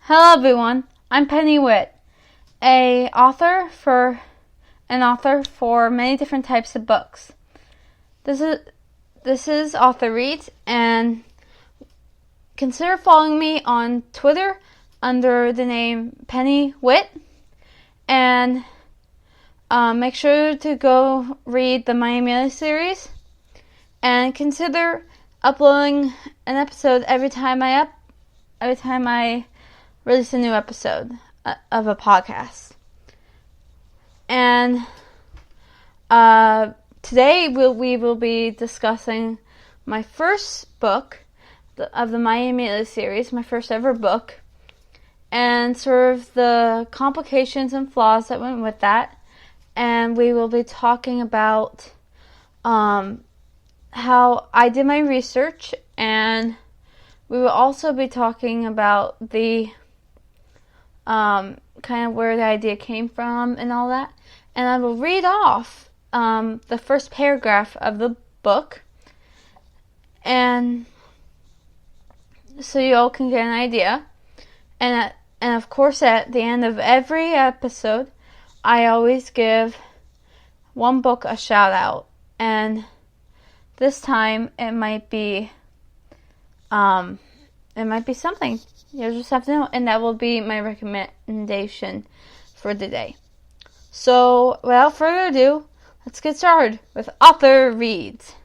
Hello everyone, I'm Penny Witt, an author for many different types of books. This is Author Reads, and consider following me on Twitter under the name Penny Witt, and make sure to go read the Mighty Amelia series, and consider uploading an episode every time I release a new episode of a podcast. And today we will be discussing my first book of the Mighty Amelia series, my first ever book, and sort of the complications and flaws that went with that. And we will be talking about how I did my research, and we will also be talking about the kind of where the idea came from and all that. And I will read off the first paragraph of the book, and so you all can get an idea. And of course, at the end of every episode, I always give one book a shout out, and this time it might be something. You'll just have to know, and that will be my recommendation for the day. So, without further ado, let's get started with Author Reads.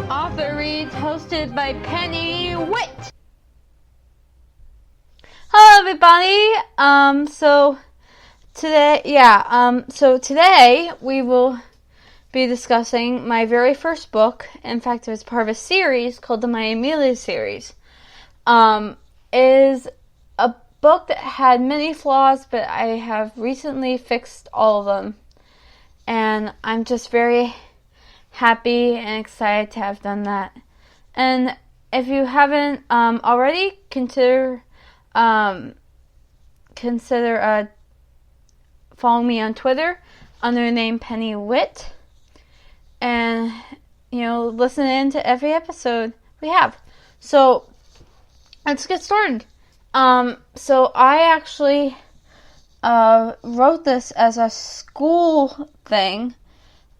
Author Reads, hosted by Penny Witt. Hello, everybody. So today we will be discussing my very first book. In fact, it was part of a series called the Mighty Amelia series. It is a book that had many flaws, but I have recently fixed all of them, and I'm just very happy and excited to have done that. And if you haven't already, consider following me on Twitter under the name Penny Witt, and listen in to every episode we have. So let's get started. So I actually wrote this as a school thing,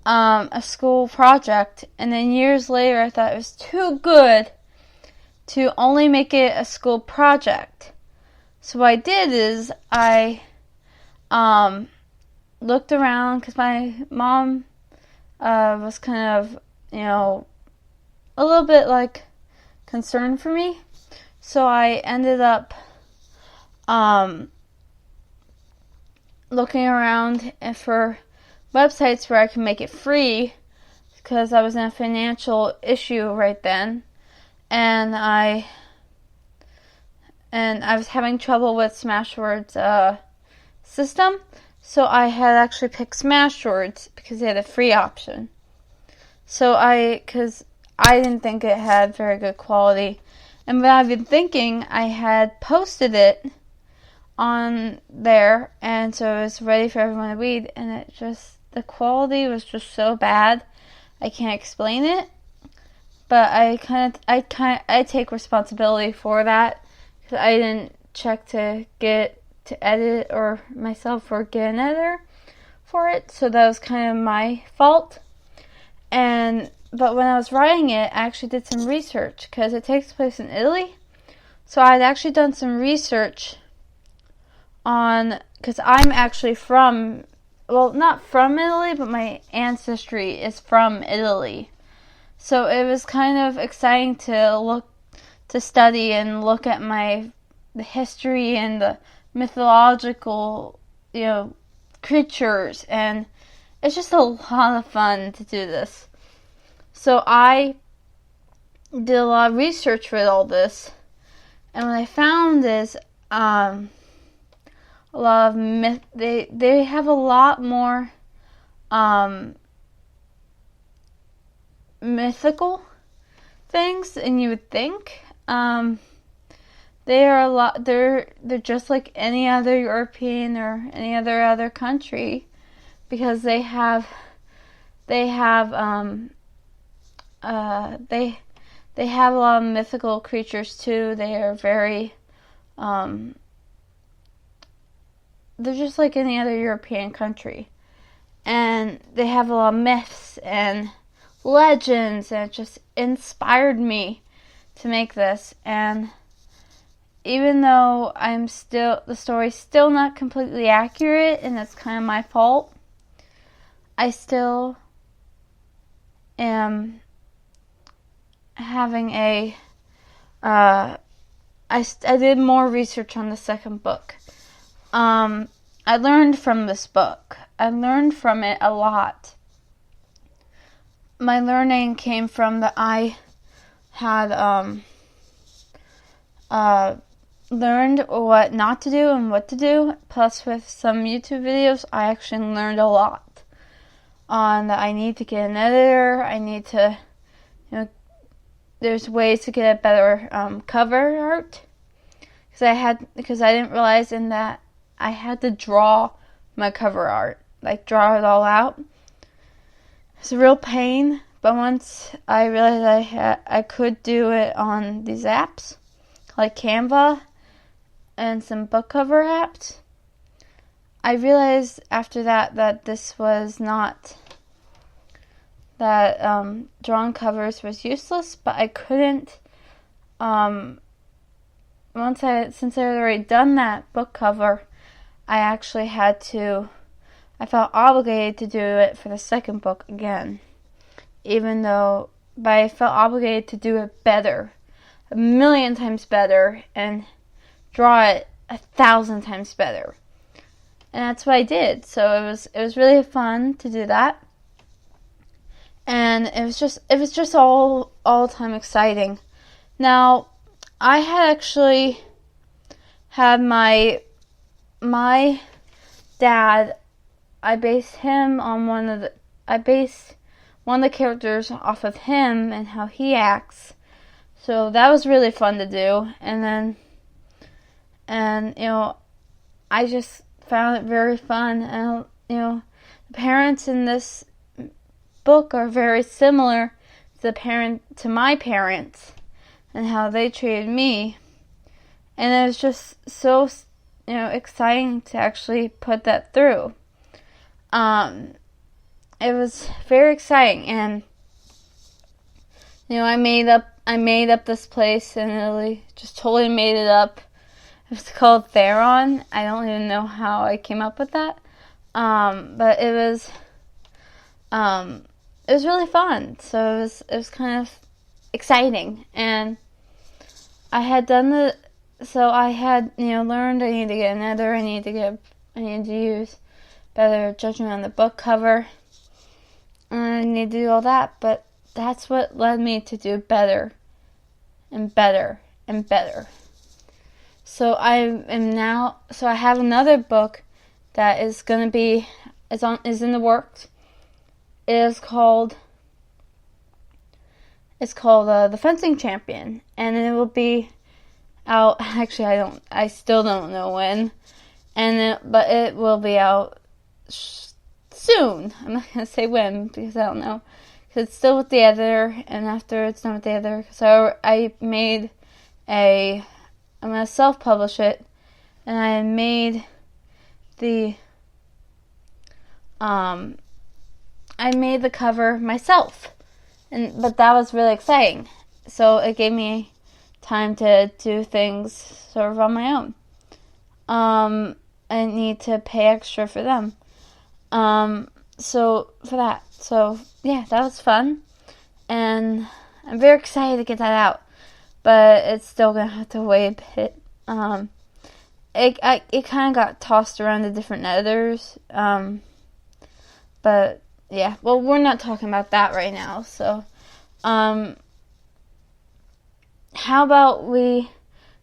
a school project, and then years later I thought it was too good to only make it a school project. So what I did is I looked around, because my mom was kind of, a little bit concerned for me. So I ended up looking around for websites where I could make it free, because I was in a financial issue right then, and I was having trouble with Smashwords system. So I had actually picked Smashwords because they had a free option. So because I didn't think it had very good quality, and what I've been thinking, I had posted it on there, and so it was ready for everyone to read, and the quality was just so bad, I can't explain it. But I take responsibility for that, because I didn't check to edit or myself or get an editor for it, so that was kind of my fault. But when I was writing it, I actually did some research, because it takes place in Italy. So I'd actually done some research because I'm actually not from Italy, but my ancestry is from Italy. So it was kind of exciting to study and look at the history and the mythological, creatures, and it's just a lot of fun to do this. So I did a lot of research with all this, and what I found is a lot of they have a lot more mythical things than you would think. They're just like any other European or any other country. because they have a lot of mythical creatures too. They are very they're just like any other European country, and they have a lot of myths and legends, and it just inspired me to make this. And even though the story's still not completely accurate, and it's kind of my fault, I still am having I did more research on the second book. I learned from this book. I learned from it a lot. My learning came from that I had learned what not to do and what to do. Plus, with some YouTube videos, I actually learned a lot on that. I need to get an editor. I need to, there's ways to get a better cover art, because I didn't realize in that I had to draw my cover art, like draw it all out. It's a real pain, but once I realized I could do it on these apps like Canva and some book cover apps, I realized after that this was not, that drawing covers was useless, but I couldn't, since I had already done that book cover, I felt obligated to do it for the second book again. But I felt obligated to do it better, 1,000,000 times better, and draw it 1,000 times better. And that's what I did. So it was really fun to do that. And it was just all the time exciting. Now, I had actually had my dad, I based one of the characters off of him and how he acts. So that was really fun to do. And I just found it very fun. And, the parents in this book are very similar to my parents and how they treated me. And it was just so, exciting to actually put that through. It was very exciting, and I made up this place in Italy. Just totally made it up. It's called Theron. I don't even know how I came up with that. But it was really fun. So it was kind of exciting, and I had learned I need to get an editor. I need to use better judgment on the book cover. And I need to do all that, but that's what led me to do better and better and better. So I have another book that is in the works. It is called The Fencing Champion, and it will be out. Actually, I still don't know when, but it will be out soon. I'm not gonna say when because I don't know, because it's still with the editor, and after it's done with the editor, so I'm gonna self-publish it, and I made the cover myself, but that was really exciting. So it gave me time to do things sort of on my own. I didn't need to pay extra for them. So that was fun, and I'm very excited to get that out, but it's still gonna have to wait a bit. It kind of got tossed around to different editors, but yeah, well, we're not talking about that right now, so, how about we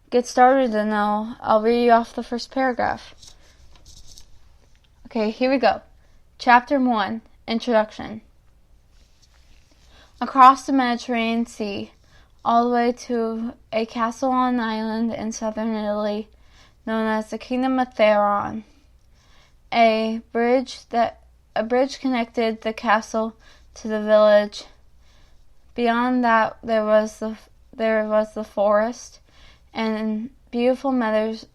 get started, and I'll read you off the first paragraph. Okay, here we go. Chapter 1, Introduction. Across the Mediterranean Sea, all the way to a castle on an island in southern Italy, known as the Kingdom of Theron, a bridge that a bridge connected the castle to the village. Beyond that, there was the forest and beautiful meadows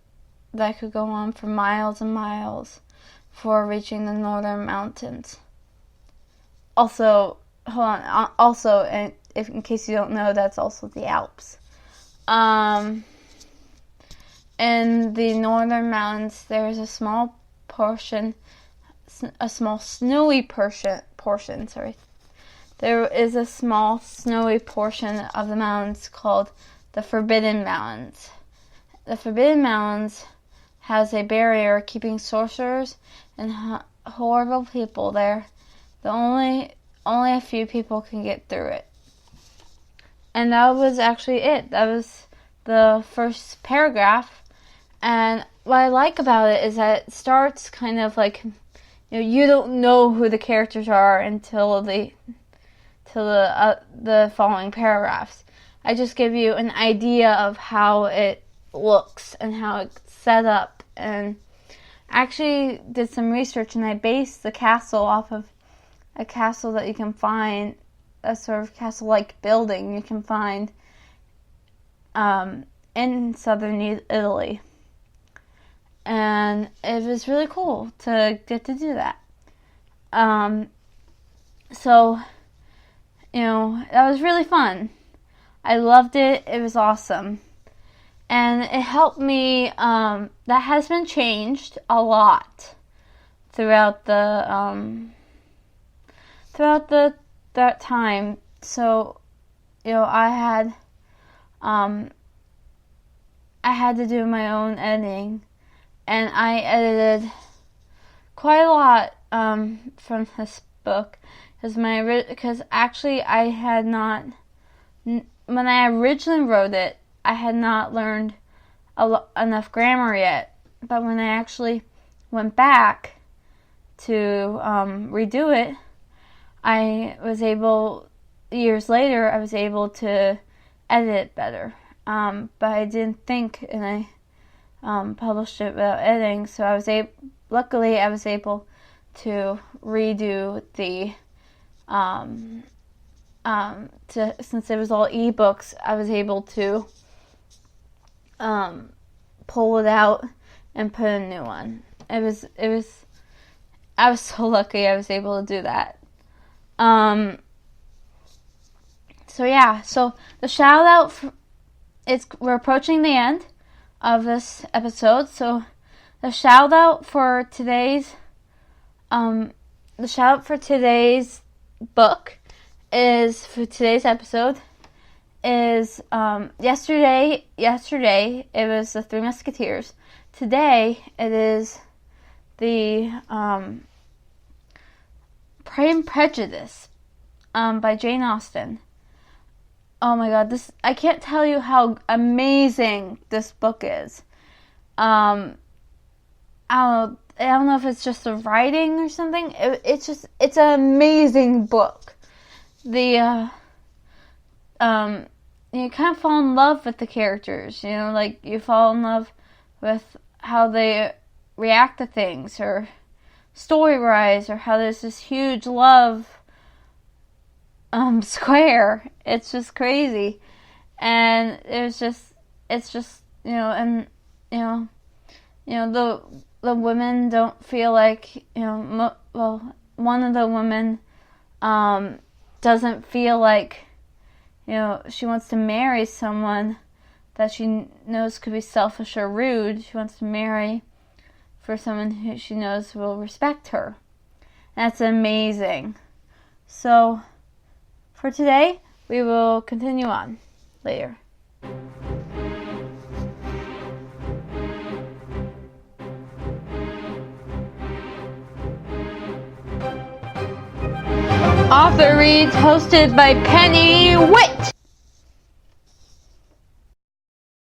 that could go on for miles and miles before reaching the northern mountains. Also, hold on. Also, and if in case you don't know, that's also the Alps. In the northern mountains, there is a small portion, a small snowy portion. Sorry, there is a small snowy portion of the mountains called the Forbidden Mountains. The Forbidden Mountains has a barrier keeping sorcerers and horrible people there. Only a few people can get through it. And that was actually it. That was the first paragraph. And what I like about it is that it starts kind of like, you don't know who the characters are until the following paragraphs. I just give you an idea of how it looks and how it's set up. And I actually did some research, and I based the castle off of a castle that you can find, a sort of castle-like building you can find in southern Italy. And it was really cool to get to do that. So, that was really fun. I loved it. It was awesome. And it helped me, that has been changed a lot throughout that time. So, I had to do my own editing, and I edited quite a lot from this book, because actually I had not, when I originally wrote it, I had not learned enough grammar yet. But when I actually went back to redo it, years later, I was able to edit it better. But I didn't think, and I published it without editing, so luckily I was able to redo the, since it was all ebooks, I was able to pull it out and put a new one. I was so lucky I was able to do that. So the shout out we're approaching the end of this episode. So the shout out for today's book is, for today's episode, is yesterday it was the Three Musketeers. Today it is the Pride and Prejudice by Jane Austen. Oh my god, I can't tell you how amazing this book is. I don't know if it's just the writing or something. It's an amazing book. You kind of fall in love with the characters, like you fall in love with how they react to things, or story-wise, or how there's this huge love square. It's just crazy. And it's just the women don't feel like, one of the women doesn't feel like, she wants to marry someone that she knows could be selfish or rude. She wants to marry for someone who she knows will respect her. That's amazing. So, for today, we will continue on later. Author Reads, hosted by Penny Witt.